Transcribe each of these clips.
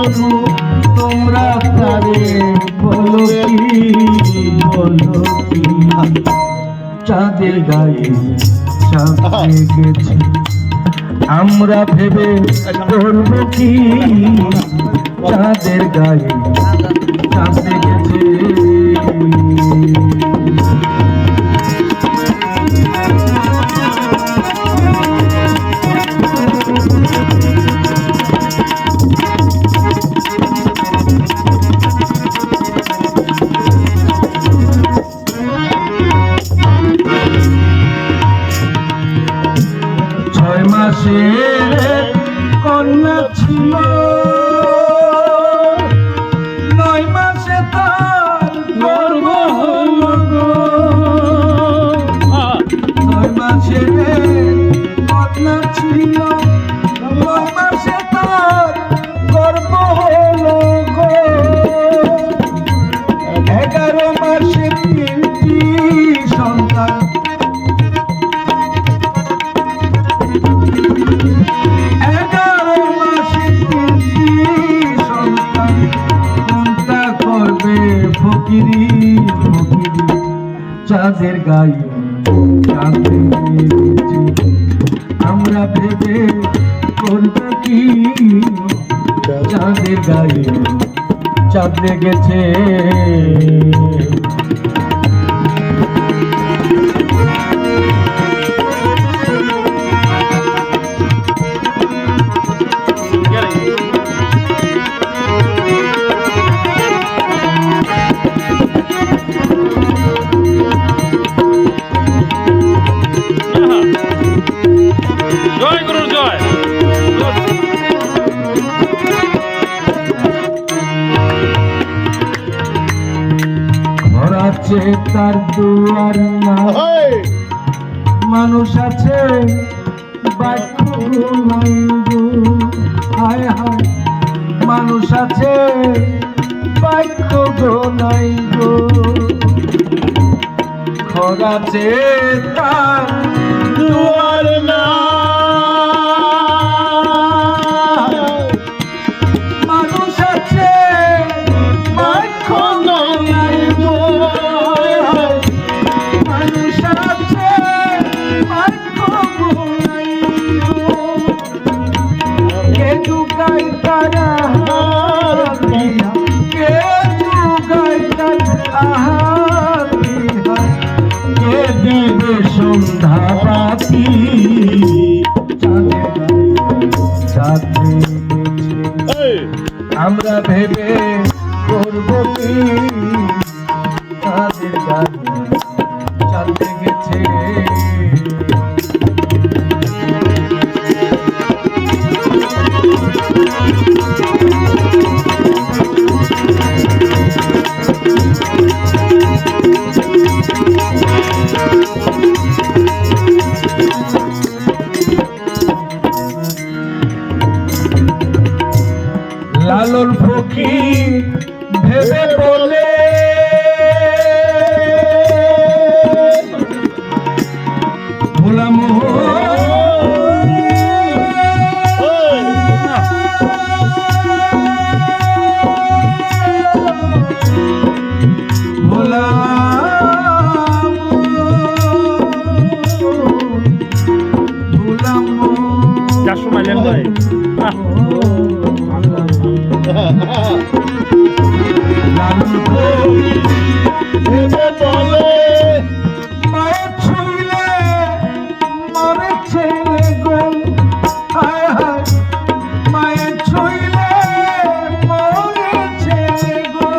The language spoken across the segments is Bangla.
তনু তোমরা তারে বলো কি চাঁদের গায়ে চাঁদ গেছে আমরা ভেবে করব কি চাঁদের গায়ে চাঁদ গেছে মাসের কন্যা ছিল 9 মাসে তার গর্ভ হল গো 9 মাসের কন্যা ছিল 9 মাসে তার গর্ভ হল গো 11 মাসে 3টি সন্তান 11 মাসে 3টি সন্তান কোনটা করবে ফকিরি চাঁদের গায়ে চাঁদ গেছে আমরা ভেবে করব কি চাঁদের গায়ে চাঁদ গেছে আছে তার দুয়ার না মানুষ আছে বাক্য নাই গো হায় হায় মানুষ আছে বাক্য গো নাই গো ঘর আছে তার দুয়ার না মানুষ আছে বাক্য নাই গো সন্ধ্যা পাখি আমরা ভেবে করব কি চাঁদের গায়ে চাঁদ গেছে লালন ফকির ভেবে বলে ভোলাম মায়ের ছুঁইলে মরে ছেলে গো হায় হায় মায়ের ছুঁইলে মরে ছেলে গো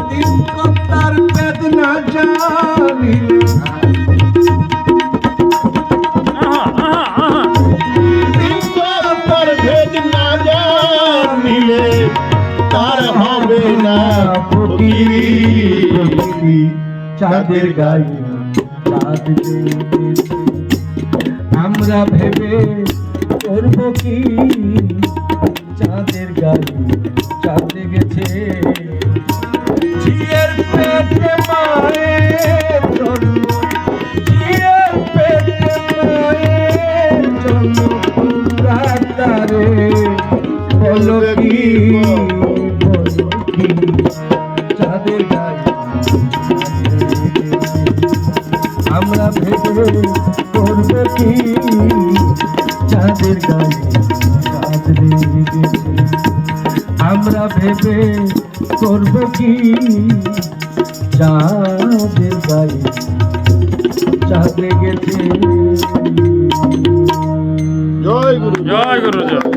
দিন কর্তার বেদনা জানিলে তার হবে না ফকিরি চাঁদের গায়ে চাঁদ গেছে আমরা ভেবে করব কি চাঁদের গায়ে চাঁদ গেছে ঝিয়ের পেটে মায়ের জন্ম ঝিয়ের পেটে মায়ের জন্ম তারে বলো কি চাঁদের গায়ে চাঁদ লেগেছে। আমরা ভেবে করব কি চাঁদের গায়ে চাঁদ লেগেছে। জয় গুরু, জয় গুরু, জয়।